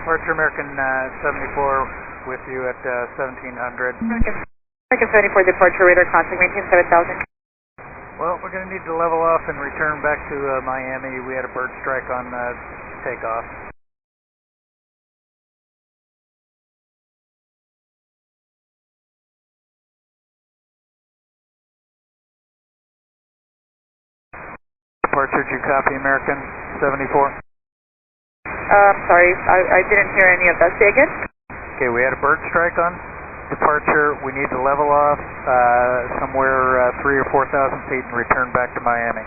Departure American 74 with you at 1700. American 74 departure radar contact maintain 7000. Well, we're going to need to level off and return back to Miami. We had a bird strike on takeoff. Departure, did you copy American 74? Sorry, I didn't hear any of that. Say again? Okay, we had a bird strike on departure. We need to level off somewhere 3,000 or 4,000 feet and return back to Miami.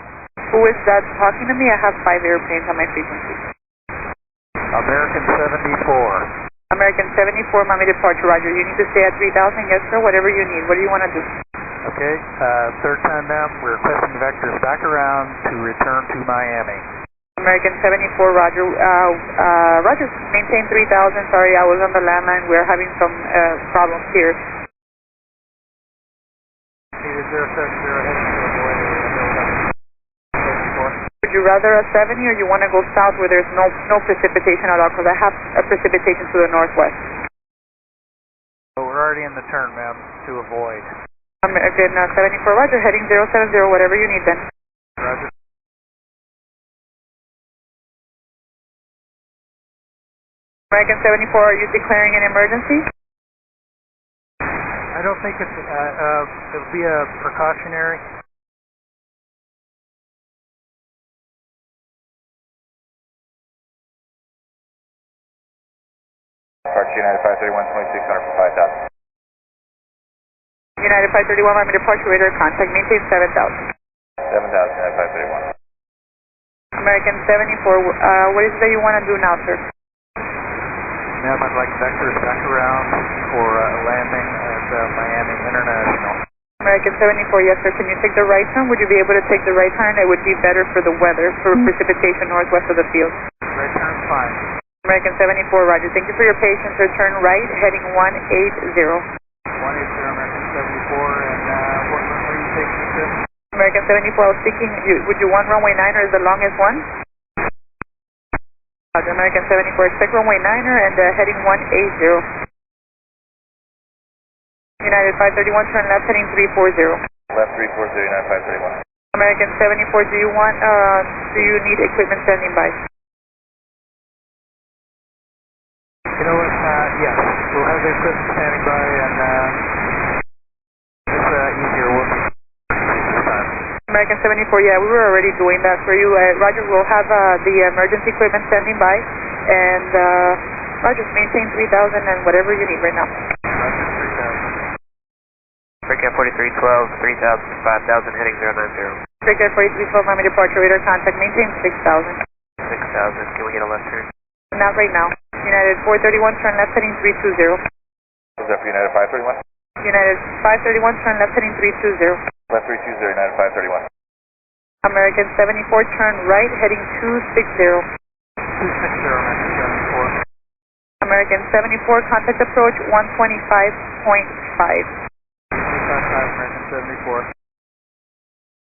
Who is that talking to me? I have 5 airplanes on my frequency. American 74. American 74, Miami departure, roger. You need to stay at 3,000, yes sir, whatever you need. What do you want to do? Okay, third time now, we're requesting vectors back around to return to Miami. American 74, roger. Roger, maintain 3,000. Sorry, I was on the landline. We're having some problems here. Needed 070 heading to avoid Would you rather a 70 or you want to go south where there's no precipitation at all? Because I have a precipitation to the northwest. But we're already in the turn, ma'am, to avoid. American 74, roger. Heading 070, whatever you need then. Roger. American 74, are you declaring an emergency? I don't think it's, it'll be a precautionary. Departure United 531, 2600 for 5,000. United 531, Miami departure radar contact, maintain 7,000. 7,000, United 531. American 74, what is it that you want to do now, sir? Ma'am, I'd like vectors back around for landing at Miami International. American 74, yes sir. Can you take the right turn? Would you be able to take the right turn? It would be better for the weather, for precipitation northwest of the field. Right turn's fine. American 74, roger. Thank you for your patience. Return right, heading 180. 180, American 74, and what runway are you taking us to? American 74, I was thinking, would you want runway 9er as the longest one? American 74, expect runway 9er and heading 180. United 531, turn left heading 340. Left 340, United 531. American 74, do you need equipment standing by? You know what, yes, we'll have the equipment standing by and it's easier working this time. American 74, yeah, we were already doing that for you. Roger, we'll have the emergency equipment standing by, and Roger, maintain 3,000 and whatever you need right now. Roger, 3,000. Breakout 4312, 3,000, 5,000, heading 090. Breakout 4312, Miami departure radar contact, maintain 6,000. 6,000, can we get a left turn? Not right now. United 431, turn left heading 320. Was that for United 531? United 531, turn left heading 320. Left 320, United 531. American 74, turn right heading 260. 260, American 74. American 74, contact approach 125.5. 25.5, American 74.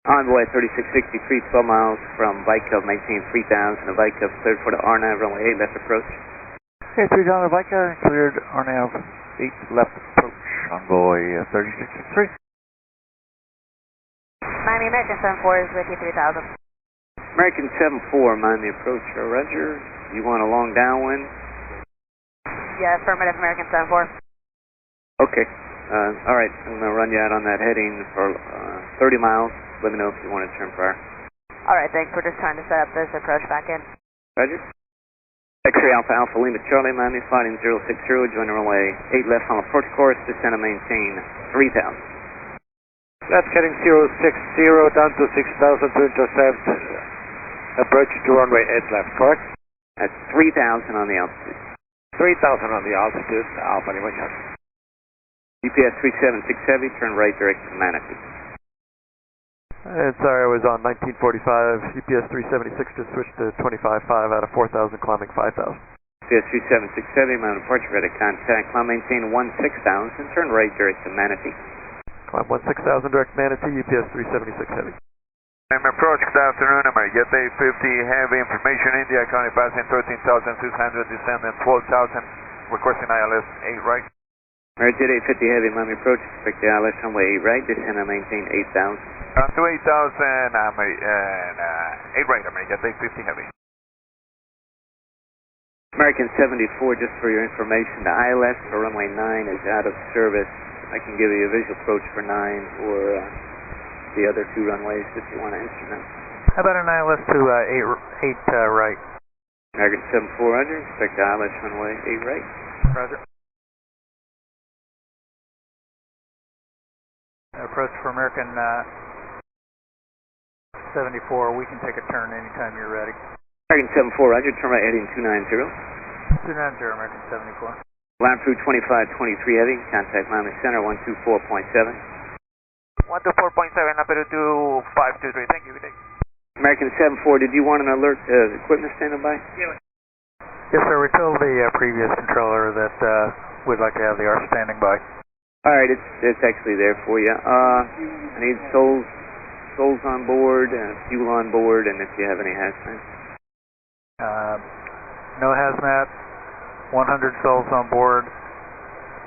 Envoy 3663, 12 miles from Vicub, maintain 3,000. The Vicub cleared for the RNAV, runway 8 left approach. Okay, 3,000 Vicub, cleared RNAV 8 left approach. Envoy 3663. Miami American 74 is with you, 3,000. American 74, Miami approach, roger. You want a long downwind? Yeah, affirmative, American 74. Okay. Alright, I'm going to run you out on that heading for 30 miles. Let me know if you want to turn prior. Alright, thanks. We're just trying to set up this approach back in. Roger. X-ray Alpha Alpha Lima Charlie, Miami, flighting 060, join the runway 8 left on approach course, descend and maintain 3,000. Left heading 060 down to 6,000 to intercept. Approach to runway 8 left, correct? That's 3,000 on the altitude. 3,000 on the altitude, Alpha Lima Charlie. UPS 3767 heavy, turn right direct to Manatee. Sorry, I was on 1945, UPS 376 just switched to 25.5 out of 4,000, climbing 5,000. UPS 3767, Mount departure, ready to contact, climb maintain 16,000, turn right direct to Manatee. Climb 16,000 direct Manatee, UPS 376 heavy. I'm approach, good afternoon, American 50 Heavy, information India, County passing 13,600, descending 12,000, requesting ILS 8 right. American 850 Heavy, Miami approach, expect the ILS runway 8 right, descend and maintain 8,000. Down to 8,000, 8 right, American 850 Heavy. American 74, just for your information, the ILS for runway 9 is out of service. I can give you a visual approach for 9 or the other 2 runways if you want to instrument. How about an ILS to 8 right? American 74 Roger, expect the ILS runway 8 right. Roger. Approach for American 74, we can take a turn anytime you're ready. American 74 Roger, turn right heading 290. 290, American 74. Line through 2523 Heavy, contact Miami Center 124.7. 124.7, Lampedu 2523, thank you, American 74, did you want an alert equipment standing by? Yes, sir. We told the previous controller that we'd like to have the ARF standing by. All right, it's actually there for you. I need souls on board, fuel on board, and if you have any hazmat. No hazmat, 100 souls on board,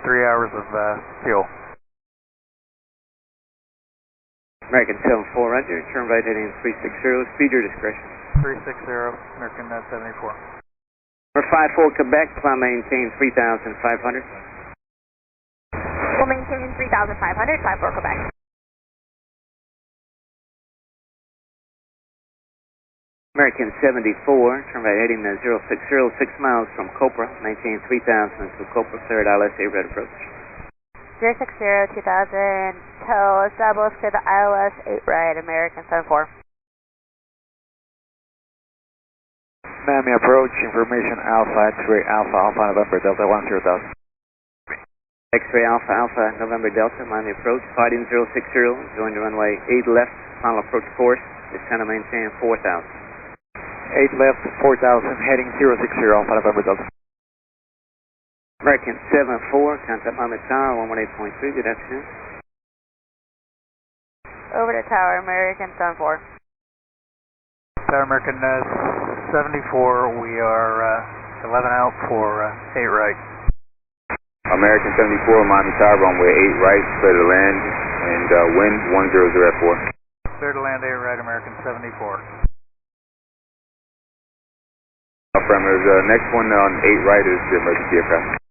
3 hours of fuel. American 74 Roger, turn right heading 360, speed your discretion. 360, American 74. Number 54 Quebec, climb maintain 3,500. We'll maintain 3,500, 54 Quebec. American 74, turn right heading 060, 6 miles from Copra, maintain 3,000 until Copra cleared ILS 8 red approach. 060, 2000, tow established to the ILS 8 right, American 74. Miami approach, information Alpha X-ray Alpha Alpha November Delta 10,000. X-ray Alpha Alpha November Delta, Miami approach, fighting 060, join the runway 8 left, final approach course, descend and maintain 4,000. 8 left, 4,000, heading 060 Alpha November Delta. American 74, contact Miami Tower 118.3, good afternoon. Over to Tower, American 74. Tower American 74, we are 11 out for 8 right. American 74, Miami Tower, runway 8 right, clear to land, and wind 100 at 4. Clear to land 8 right, American 74. Affirmative, the next one on 8 right is the emergency aircraft.